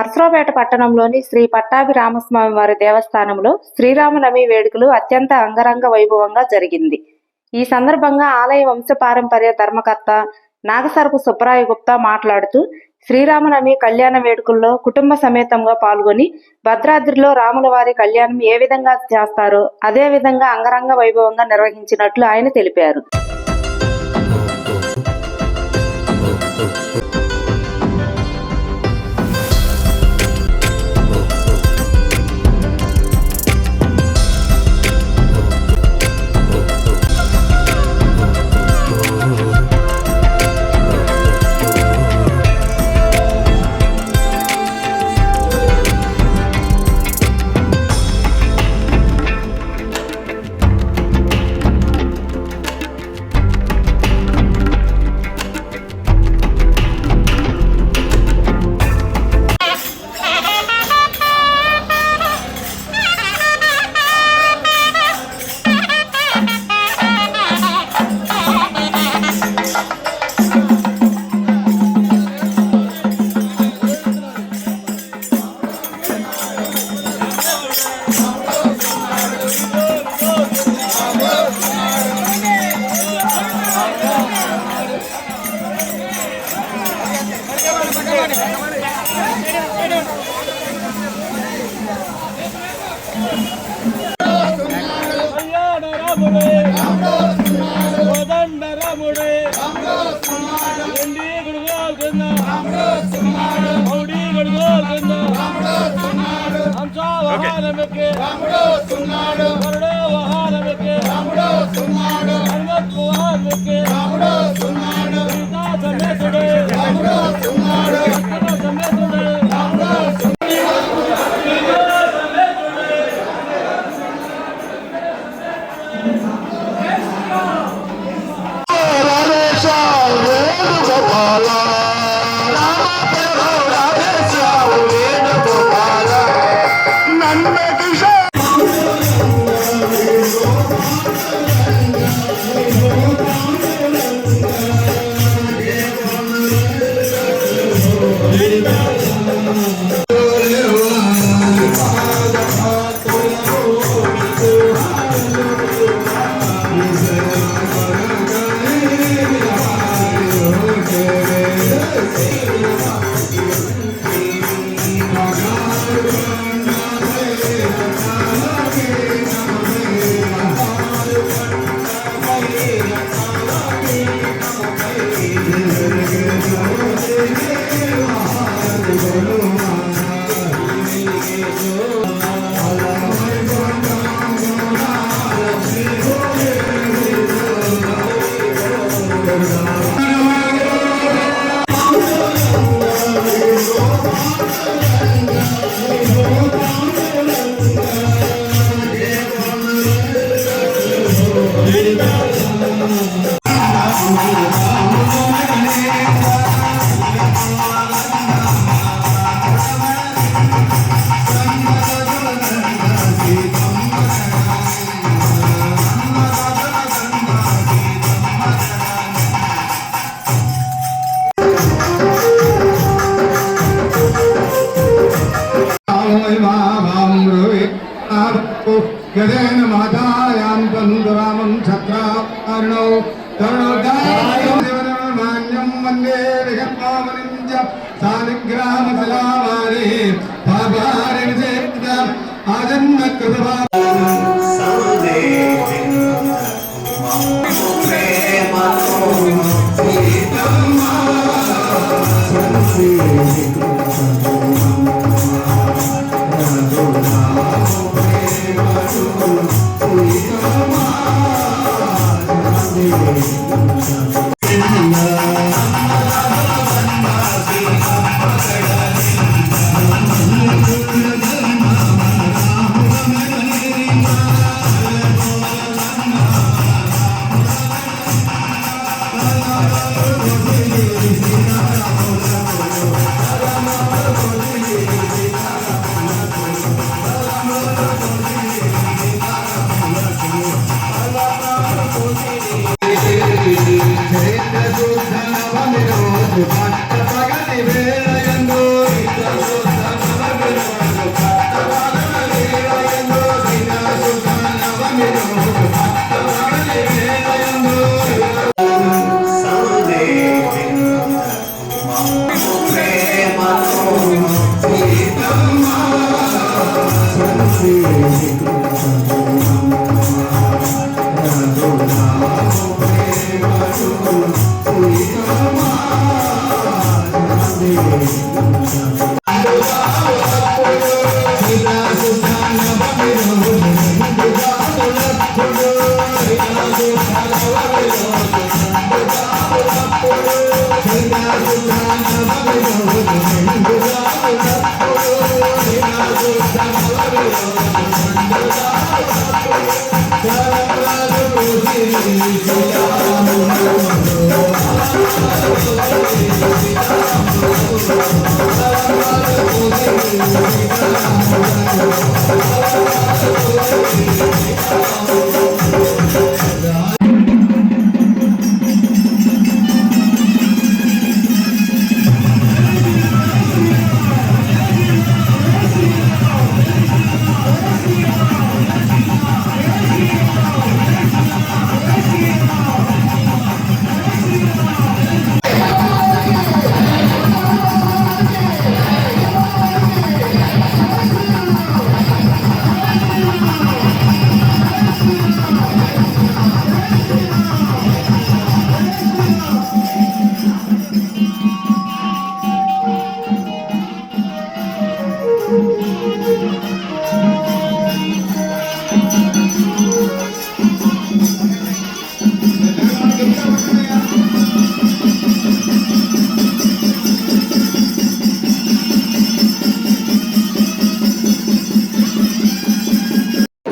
నర్సరావుపేట పట్టణంలోని శ్రీ పట్టాభిరామస్వామి వారి దేవస్థానంలో శ్రీరామనవమి వేడుకలు అత్యంత అంగరంగ వైభవంగా జరిగింది. ఈ సందర్భంగా ఆలయ వంశపారంపర్య ధర్మకర్త నాగసరపు సుబ్బరాయ గుప్తా మాట్లాడుతూ, శ్రీరామనవమి కళ్యాణ వేడుకల్లో కుటుంబ సమేతంగా పాల్గొని భద్రాద్రిలో రాముల వారి కళ్యాణం ఏ విధంగా చేస్తారో అదే విధంగా అంగరంగ వైభవంగా నిర్వహించినట్లు ఆయన తెలిపారు. गदेन मातायां तन्दुरामं छत्रार्णौ तरुणोदायमान्यं वन्दे विगत्पावनिं च सालिग्रामशिलावारे भावारे विजेत आजन्मकृतभा Pagani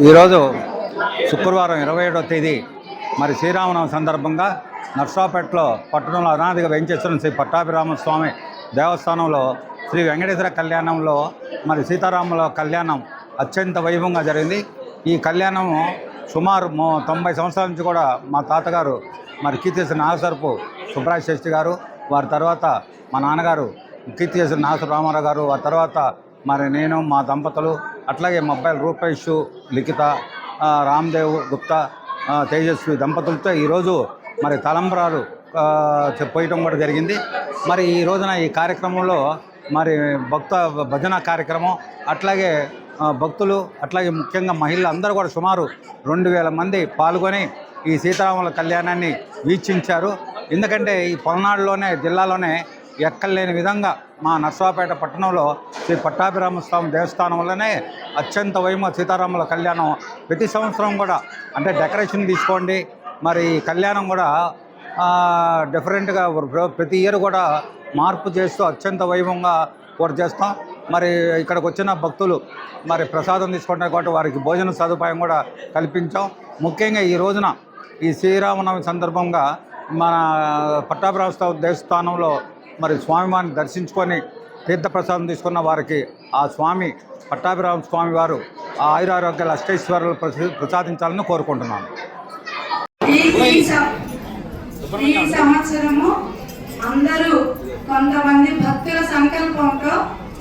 ఈరోజు శుక్రవారం 27వ తేదీ మరి శ్రీరామనవమి సందర్భంగా నర్సాపేటలో పట్టణంలో అనాదిగా వెంచేస్తున్న శ్రీ పట్టాభిరామ స్వామి దేవస్థానంలో శ్రీ వెంకటేశ్వర కళ్యాణంలో మరి సీతారాముల కళ్యాణం అత్యంత వైభవంగా జరిగింది. ఈ కళ్యాణం సుమారు 90 సంవత్సరాల నుంచి కూడా మా తాతగారు మరి కీర్తిశేష నాగసరపు సుబ్రాయ శాస్త్రి గారు, వారి తర్వాత మా నాన్నగారు కీర్తిశేష నాగసరపు రామారావు గారు, వారి తర్వాత మరి నేను, మా దంపతులు, అట్లాగే మా అబ్బాయిలు రూపేష్, లిఖిత, రామ్దేవ్ గుప్తా, తేజస్వి దంపతులతో ఈరోజు మరి తలంబ్రాలు పోయటం కూడా జరిగింది. మరి ఈ రోజున ఈ కార్యక్రమంలో మరి భజన కార్యక్రమం, అట్లాగే భక్తులు, అట్లాగే ముఖ్యంగా మహిళలు అందరూ కూడా సుమారు 2000 మంది పాల్గొని ఈ సీతారాముల కళ్యాణాన్ని వీక్షించారు. ఎందుకంటే ఈ పల్నాడులోనే జిల్లాలోనే ఎక్కలేని విధంగా మా నర్సాపేట పట్టణంలో శ్రీ పట్టాభిరామ స్వామి దేవస్థానంలోనే అత్యంత వైభవంగా సీతారాముల కళ్యాణం ప్రతి సంవత్సరం కూడా, అంటే డెకరేషన్ తీసుకోండి, మరి కళ్యాణం కూడా డిఫరెంట్గా ప్రతి ఇయర్ కూడా మార్పు చేస్తూ అత్యంత వైభవంగా కూడా చేస్తాం. మరి ఇక్కడికి వచ్చిన భక్తులు మరి ప్రసాదం తీసుకుంటారు కాబట్టి వారికి భోజన సదుపాయం కూడా కల్పించాం. ముఖ్యంగా ఈ రోజున ఈ శ్రీరామనవమి సందర్భంగా మన పట్టాభిరామ స్వామి దేవస్థానంలో మరి స్వామివారిని దర్శించుకొని తీర్థప్రసాదం తీసుకున్న వారికి ఆ స్వామి పట్టాభిరామ స్వామి వారు ఆ ఆయురారోగ్యాల అష్టైశ్వర్యాలు ప్రసాదించాలని కోరుకుంటున్నాను. ఈ సంవత్సరము అందరూ కొంతమంది భక్తుల సంకల్పంతో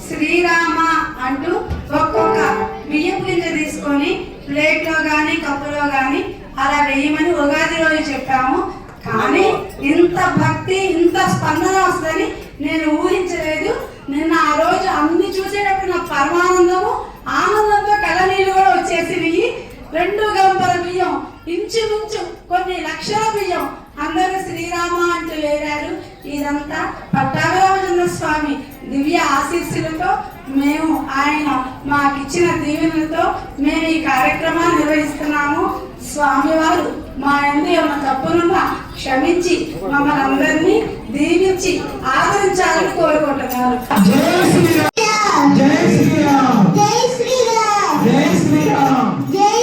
శ్రీరామ అంటూ ఒక్కొక్క బియ్యం గింజ తీసుకొని ప్లేట్లో కానీ కప్పులో కానీ అలా వేయమని ఉగాది రోజు చెప్పాము. కానీ ఇంత భక్తి, ఇంత స్పందన వస్తుందని నేను ఊహించలేదు. నిన్న ఆ రోజు అన్ని చూసేటప్పుడు నాకు పరమానందము, ఆనందంతో కళ్ళనీళ్ళు కూడా వచ్చేసినవి. 2 గంపల బియ్యం, ఇంచుమించు కొన్ని లక్షల బియ్యం అందరూ శ్రీరామ అంటూ వేరారు. ఇదంతా పట్టాభిరామచంద్ర స్వామి దివ్య ఆశీస్సులతో, మేము ఆయన మాకిచ్చిన దీవెనలతో మేము ఈ కార్యక్రమాన్ని నిర్వహిస్తున్నాము. స్వామివారు మా యందు ఏమైనా తప్పునున్నా క్షమించి మమ్మల్ని అందరినీ దీవించి ఆదరించాలని కోరుకుంటున్నారు. జై శ్రీరామ్, జై శ్రీరామ్, జై శ్రీరామ్, జై శ్రీరామ్, జై